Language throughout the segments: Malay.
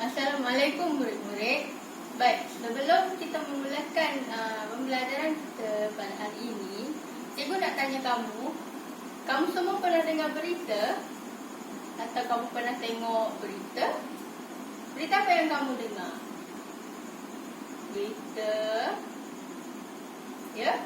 Assalamualaikum murid-murid. Baik, sebelum kita memulakan pembelajaran kita pada hari ini, cikgu nak tanya kamu semua pernah dengar berita? Atau kamu pernah tengok berita? Berita apa yang kamu dengar? Berita, ya?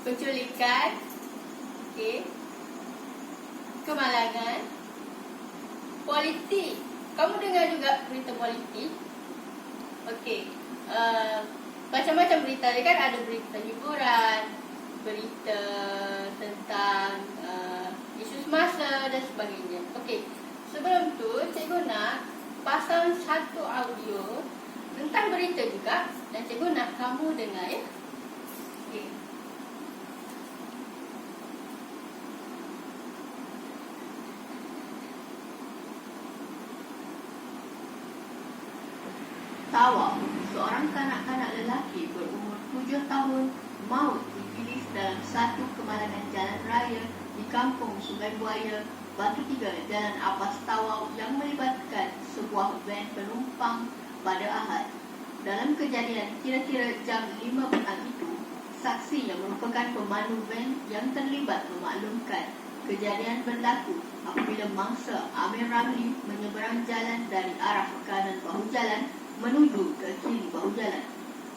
Penculikan, okey. Kemalangan, politik. Kamu dengar juga berita politik? Okey. Macam-macam berita dia kan, ada berita hiburan, berita tentang isu semasa dan sebagainya. Okey. Sebelum tu, cikgu nak pasang satu audio tentang berita juga dan cikgu nak kamu dengar, ya. Okey. Tawau, seorang kanak-kanak lelaki berumur 7 tahun maut dikilis dalam satu kemalangan jalan raya di kampung Sungai Buaya, Batu Tiga, Jalan Abbas Tawau yang melibatkan sebuah van penumpang pada Ahad. Dalam kejadian kira-kira jam 5 petang itu, saksi yang merupakan pemandu van yang terlibat memaklumkan kejadian berlaku apabila mangsa Amir Ramli menyeberang jalan dari arah kanan bahu jalan menuju ke kiri bahu jalan.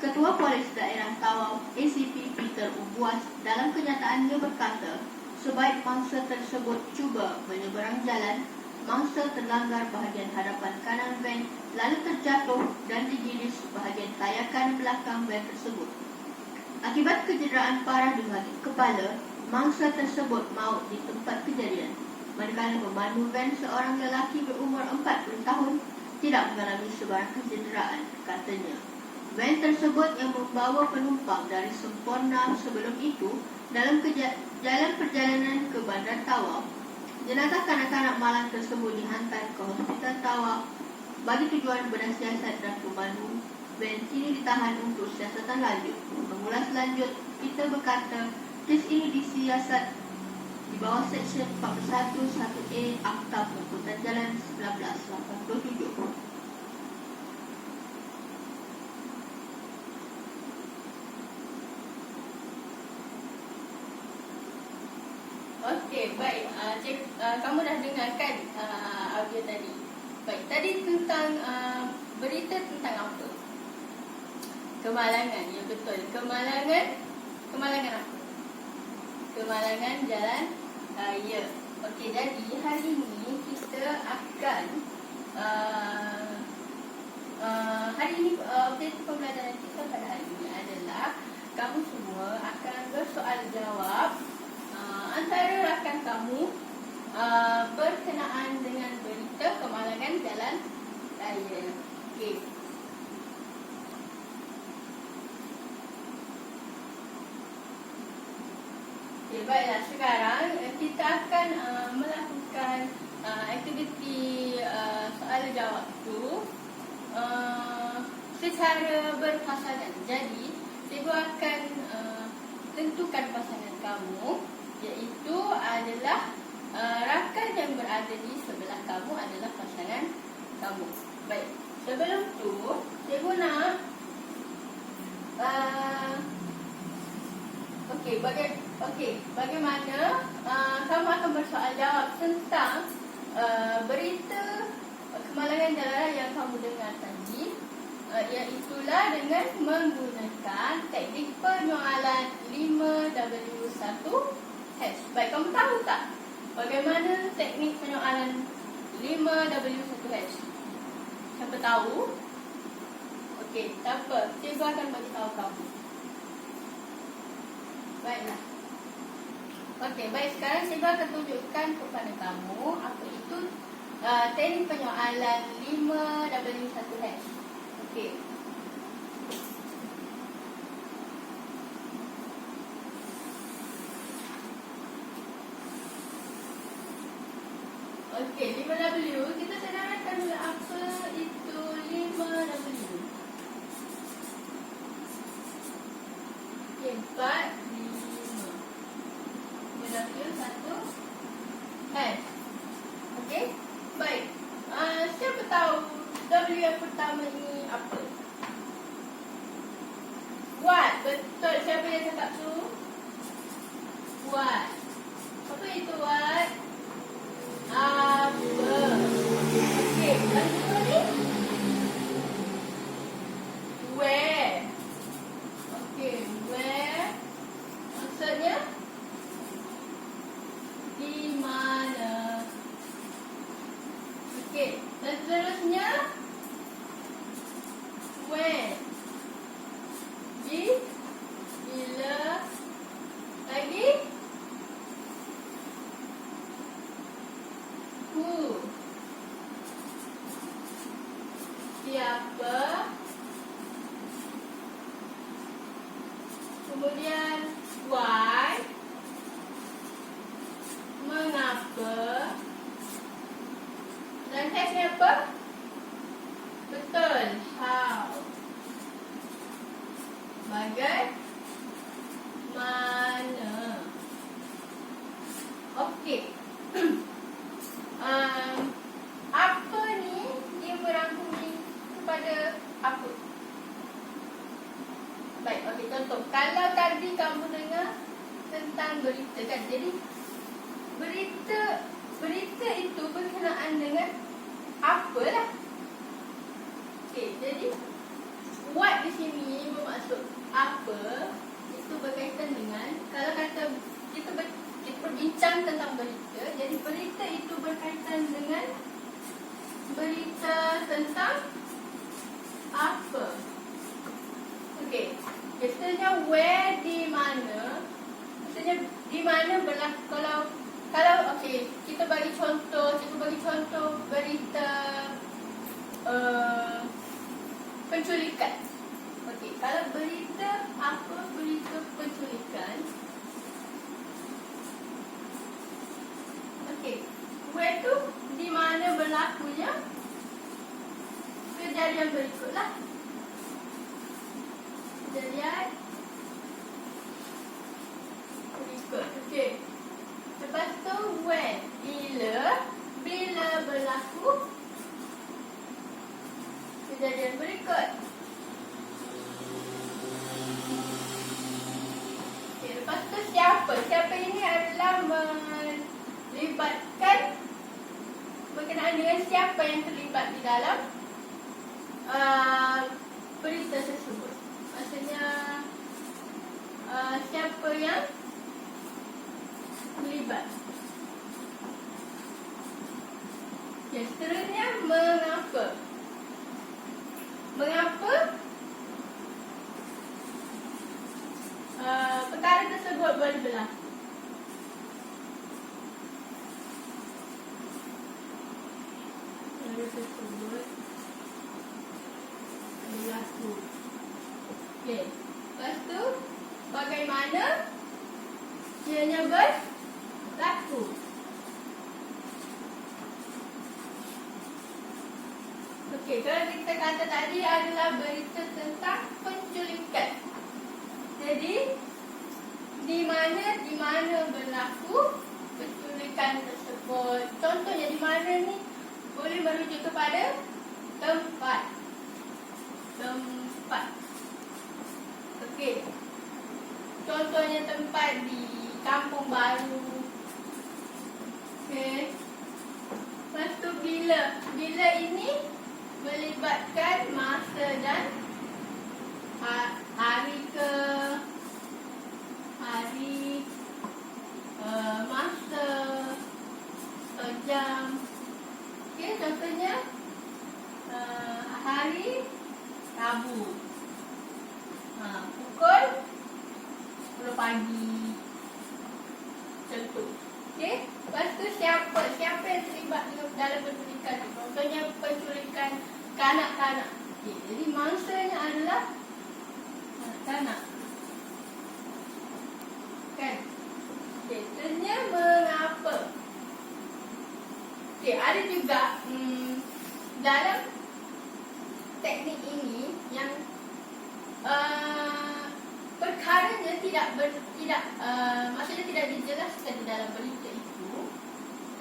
Ketua Polis Daerah Tawau, ACP Peter Ubuas, dalam kenyataannya berkata, sebaik mangsa tersebut cuba menyeberang jalan, mangsa terlanggar bahagian hadapan kanan van lalu terjatuh dan digilis bahagian tayakan belakang van tersebut. Akibat kecederaan parah di bahagian kepala, mangsa tersebut maut di tempat kejadian. Manakala pemandu van, seorang lelaki berumur 40 tahun, tidak mengalami sebarang kecederaan, katanya. Van tersebut yang membawa penumpang dari Semporna sebelum itu dalam jalan perjalanan ke Bandar Tawau. Jenazah kanak-kanak malang tersebut dihantar ke Hospital Tawau bagi tujuan bedah siasat dan pemandu van kini ditahan untuk siasatan lanjut. Mengulas lanjut, kita berkata kes ini disiasat di bawah Seksyen 41 1A Akta Pengangkutan Jalan 1987. Okey, baik. Kamu dah dengarkan audio tadi. Baik, tadi tentang berita tentang apa? Kemalangan, ya betul. Kemalangan apa? Kemalangan jalan raya. Okey, jadi hari ini kita akan hari ini objektif pembelajaran kita pada hari ini adalah kamu semua akan bersoal jawab antara rakan kamu berkenaan dengan berita kemalangan jalan raya. Okey. Okay, baiklah, sekarang kita akan melakukan aktiviti soal jawab itu secara berpasangan. Jadi, cikgu akan tentukan pasangan kamu, iaitu adalah rakan yang berada di sebelah kamu adalah pasangan kamu. Baik, sebelum tu cikgu nak bagaimana kamu akan bersoal jawab tentang berita kemalangan jalan raya yang kamu dengar tadi, iaitulah dengan menggunakan teknik penyoalan 5W1H. Baik, kamu tahu tak bagaimana teknik penyoalan 5W1H? Siapa tahu? Okey, tak apa, cikgu akan bagi tahu kamu. Baiklah. Okey, baik, sekarang cikgu akan tunjukkan kepada kamu apa itu teknik penyoalan 5W1H. Okey. Okey, 5W, kita sedarkan dulu apa itu 5W. Okey, 4 W1H. Okey, baik. Siapa tahu W yang pertama ini apa? What? Betul. Siapa yang cakap tu? What? Apa itu what? Apa? Okey, yang kedua ni? Where? Okey, where? Maksudnya? Di mana? Okey, dan seterusnya? When? Di? Bila? Lagi? Who? Siapa? Kemudian why? Mengapa? Dan teksnya apa? Betul. How? Bagaimana? Okey. Apa ni dia merangkumi kepada apa? Baik, okey, contoh. Kalau tadi kamu dengar tentang berita kan. Jadi berita itu berkenaan dengan apalah. Okey, jadi what di sini bermaksud apa? Itu berkaitan dengan kalau kata kita berbincang tentang berita, jadi berita itu berkaitan dengan berita tentang apa? Okey. Biasanya where di mana? Maksudnya di mana berlaku kalau okey, kita bagi contoh berita penculikan. Okey, kalau berita apa berita penculikan? Okey, where tu di mana berlakunya kejadian berikutlah. Kejadian berikut. Okey. Lepas tu when? Bila berlaku kejadian berikut. Okey, lepas tu siapa? Siapa ini adalah melibatkan berkenaan dengan siapa yang terlibat di dalam berita tersebut. Maksudnya siapa yang terlibat. Yang seterusnya mengapa? Mengapa perkara tersebut boleh berlaku? Perkara tersebut berlaku. Okey. Lepas tu bagaimana ianya berlaku? Okey, kalau kita kata tadi adalah berita tentang penculikan. Jadi di mana berlaku penculikan tersebut. Contohnya di mana ni boleh merujuk kepada tempat. Okey. Contohnya tempat di Kampung Baru. Okey. Lepas tu bila ini melibatkan masa dan hari masa jam. Okey, contohnya hari Rabu. Pukul 10 pagi. Macam tu. Okey, lepas tu siapa yang terlibat dalam penculikan? Contohnya penculikan kanak-kanak. Okey, jadi mangsanya adalah kanak. Kan? Okey, seterusnya mengapa? Okey, ada juga dalam teknik ini yang perkaranya maksudnya tidak dijelaskan di dalam berita itu,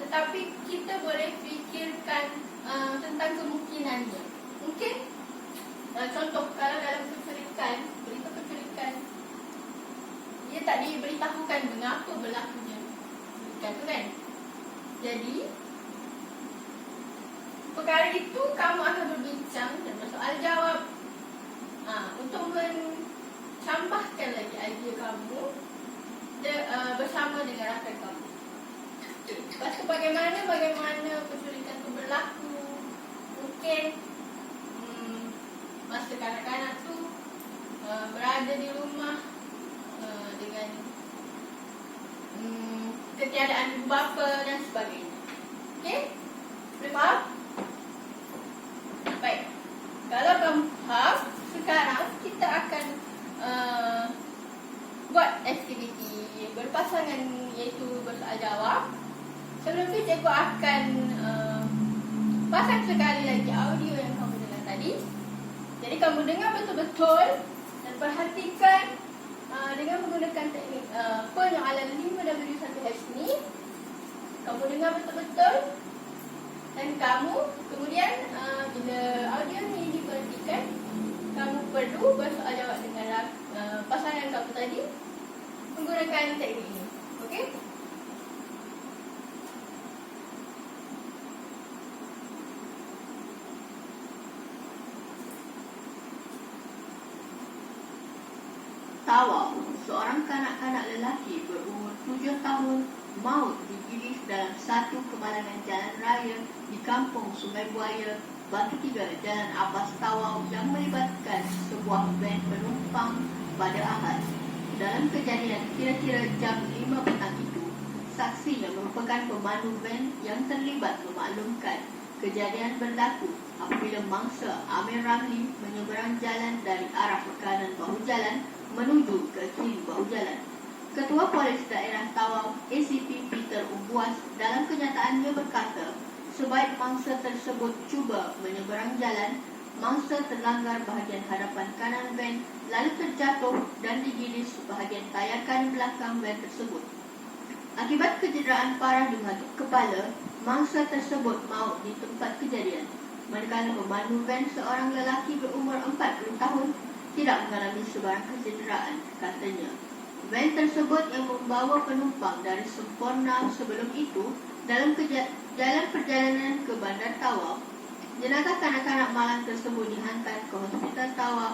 tetapi kita boleh fikirkan tentang kemungkinannya. macam tu kan. Jadi perkara itu kamu akan berbincang dan bersoal jawab untuk menambahkan lagi idea kamu bersama dengan rakan kamu. Lepas tu bagaimana penculikan itu berlaku. Mungkin masa kanak-kanak tu berada di rumah dengan ketiadaan ibu bapa dan sebagainya. Okey? Boleh faham? Baik. Kalau kamu faham, sekarang kita akan buat aktiviti berpasangan, iaitu bersoal jawab. Sebelum tu cikgu akan pasang sekali lagi audio yang kamu dengar tadi. Jadi kamu dengar betul-betul dan perhatikan dengan menggunakan teknik penyoalan 5W1H ni. Kamu dengar betul-betul dan kamu kemudian bila audio ni diperhatikan, kamu perlu bersoal jawab dengan pasangan kamu tadi menggunakan teknik ini. Okey? Tawau, seorang kanak-kanak lelaki berumur 7 tahun maut digilis dalam satu kemalangan jalan raya di kampung Sungai Buaya, Batu Tiga, Jalan Abbas Tawau yang melibatkan sebuah van penumpang pada Ahad. Dalam kejadian kira-kira jam 5 petang itu, saksi yang merupakan pemandu van yang terlibat memaklumkan kejadian berlaku apabila mangsa Amir Ramli menyeberang jalan dari arah kanan bahu jalan menuju ke kiri bahu jalan. Ketua Polis Daerah Tawau, ACP Peter Umbuas, dalam kenyataannya berkata, sebaik mangsa tersebut cuba menyeberang jalan, mangsa terlanggar bahagian hadapan kanan van lalu terjatuh dan digilis bahagian tayar kanan belakang van tersebut. Akibat kecederaan parah di bahagian kepala, mangsa tersebut maut di tempat kejadian. Manakala pemandu van, seorang lelaki berumur 40 tahun, tidak mengalami sebarang kecederaan, katanya. Van tersebut yang membawa penumpang dari Semporna sebelum itu dalam perjalanan ke Bandar Tawau. Jenazah kanak-kanak malang tersebut dihantar ke Hospital Tawau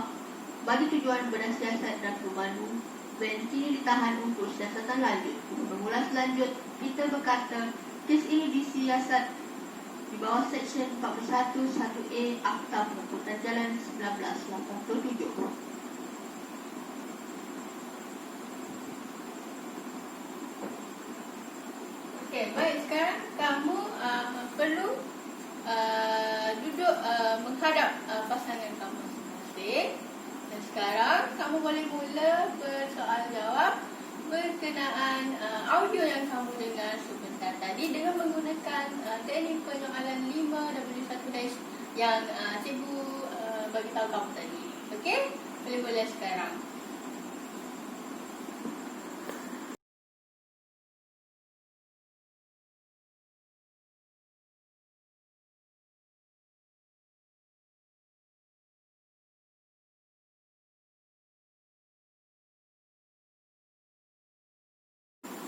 bagi tujuan bedah siasat dan pemandu van kini ditahan untuk siasatan lanjut. Mengulas lanjut, Peter berkata, kes ini disiasat di bawah Seksyen 41 1A Akta Pengangkutan Jalan 1987. Okey, baik. Sekarang kamu perlu duduk menghadap pasangan kamu masing-masing. Dan sekarang kamu boleh mula bersoal jawab berkenaan audio yang kamu dengar sebentar tadi dengan menggunakan teknik penyoalan 5W1H yang cikgu bagi tahu kamu tadi. Okey? Boleh mula sekarang.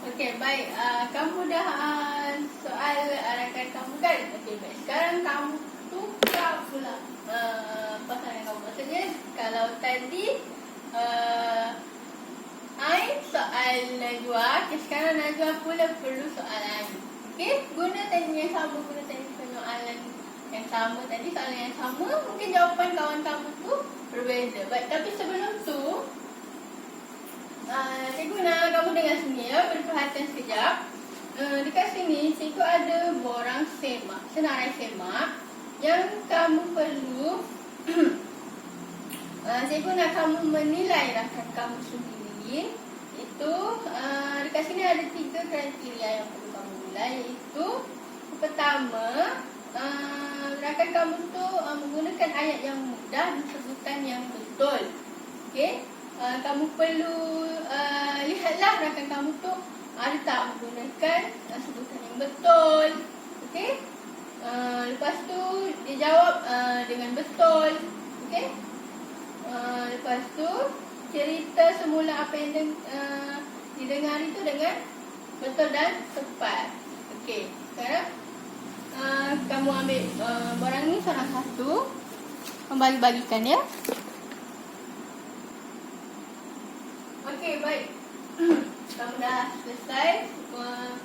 Okey, baik. Kamu dah soal rakan kamu kan? Okey, baik. Sekarang kamu tukar pula pasangan kamu. Maksudnya, kalau tadi Ain soal Najwa, okay, sekarang Najwa pula perlu soal Ain. Okey, guna teknik yang sama, guna teknik penyoalan yang sama tadi, soalan yang sama. Mungkin jawapan kawan kamu tu berbeza. Baik, tapi sebelum tu, cikgu nak kamu dengar sini ya, berperhatian sekejap. Dekat sini, cikgu ada borang semak, senarai semak yang kamu perlu cikgu nak kamu menilai rakan kamu sendiri. Itu dekat sini ada 3 kriteria yang perlu kamu nilai, iaitu pertama, rakan kamu tu menggunakan ayat yang mudah dan sebutan yang betul. Okey, kamu perlu lihatlah rakan kamu tu ada tak menggunakan sebutan yang betul. Okey, lepas tu dia jawab dengan betul. Okey, lepas tu cerita semula apa yang didengar itu dengan betul dan tepat. Okey, sekarang kamu ambil barang ni seorang satu, membagi-bagikan ya. Okey, baik. Kamu dah selesai semua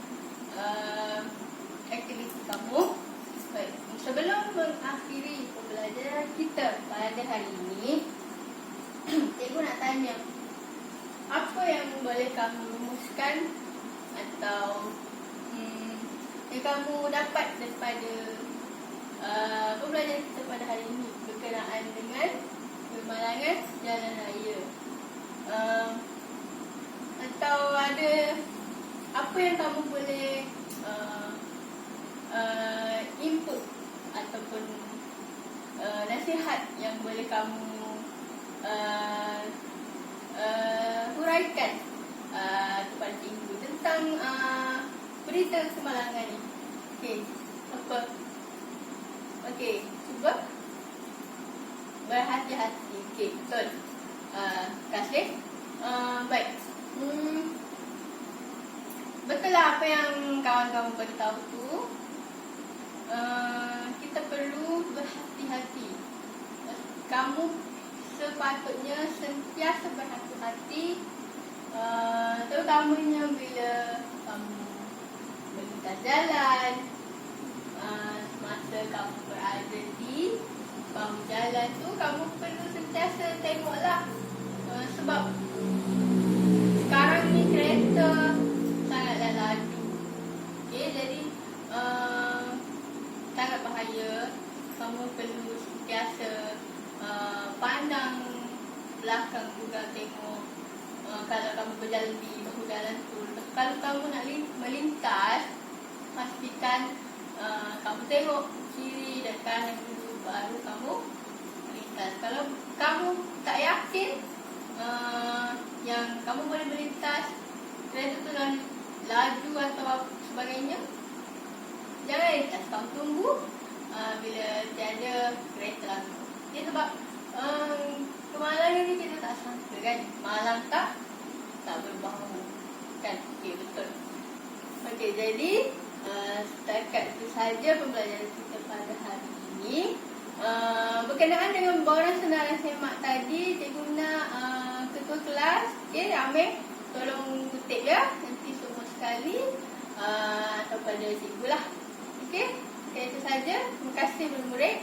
aktiviti kamu. Baik, sebelum mengakhiri pembelajaran kita pada hari ini, cikgu nak tanya, apa yang boleh kamu rumuskan atau yang kamu dapat daripada pembelajaran kita pada hari ini berkenaan dengan kemalangan jalan raya? Atau ada apa yang kamu boleh input ataupun nasihat yang boleh kamu huraikan kepada cikgu tentang berita kemalangan ni? Okey, apa? Okey, cuba berhati-hati. Okey, betul. Terima kasih. Baik. Betul lah apa yang kawan-kawan beritahu tu. Kita perlu berhati-hati. Kamu sepatutnya sentiasa berhati-hati, terutamanya bila kamu melintas jalan, semasa kamu berada di bahu jalan tu, kamu perlu sentiasa tengoklah, sebab sekarang ni kereta sangatlah laju. Okay, jadi sangat bahaya. Kamu perlu sentiasa pandang belakang juga, tengok kalau kamu berjalan di bahu jalan tu. Kalau kamu nak melintas, pastikan kamu tengok kiri dan kanan dulu, baru kamu melintas. Kalau kamu tak yakin yang kamu boleh melintas, kereta tu laju atau sebagainya, jangan lintas. Kamu tunggu bila tiada kereta lalu. Dia sebab kemalangan ni kita tak sangka kan, malam tak berbahu kan. Okey, betul. Okey, jadi setakat itu saja pembelajaran kita pada hari ini. Berkenaan dengan borang senarai semak tadi, cikgu nak ketua kelas, okey, Amir, tolong kutip ya, nanti semua sekali atau pada cikgu lah. Okey, itu saja. Terima kasih murid-murid.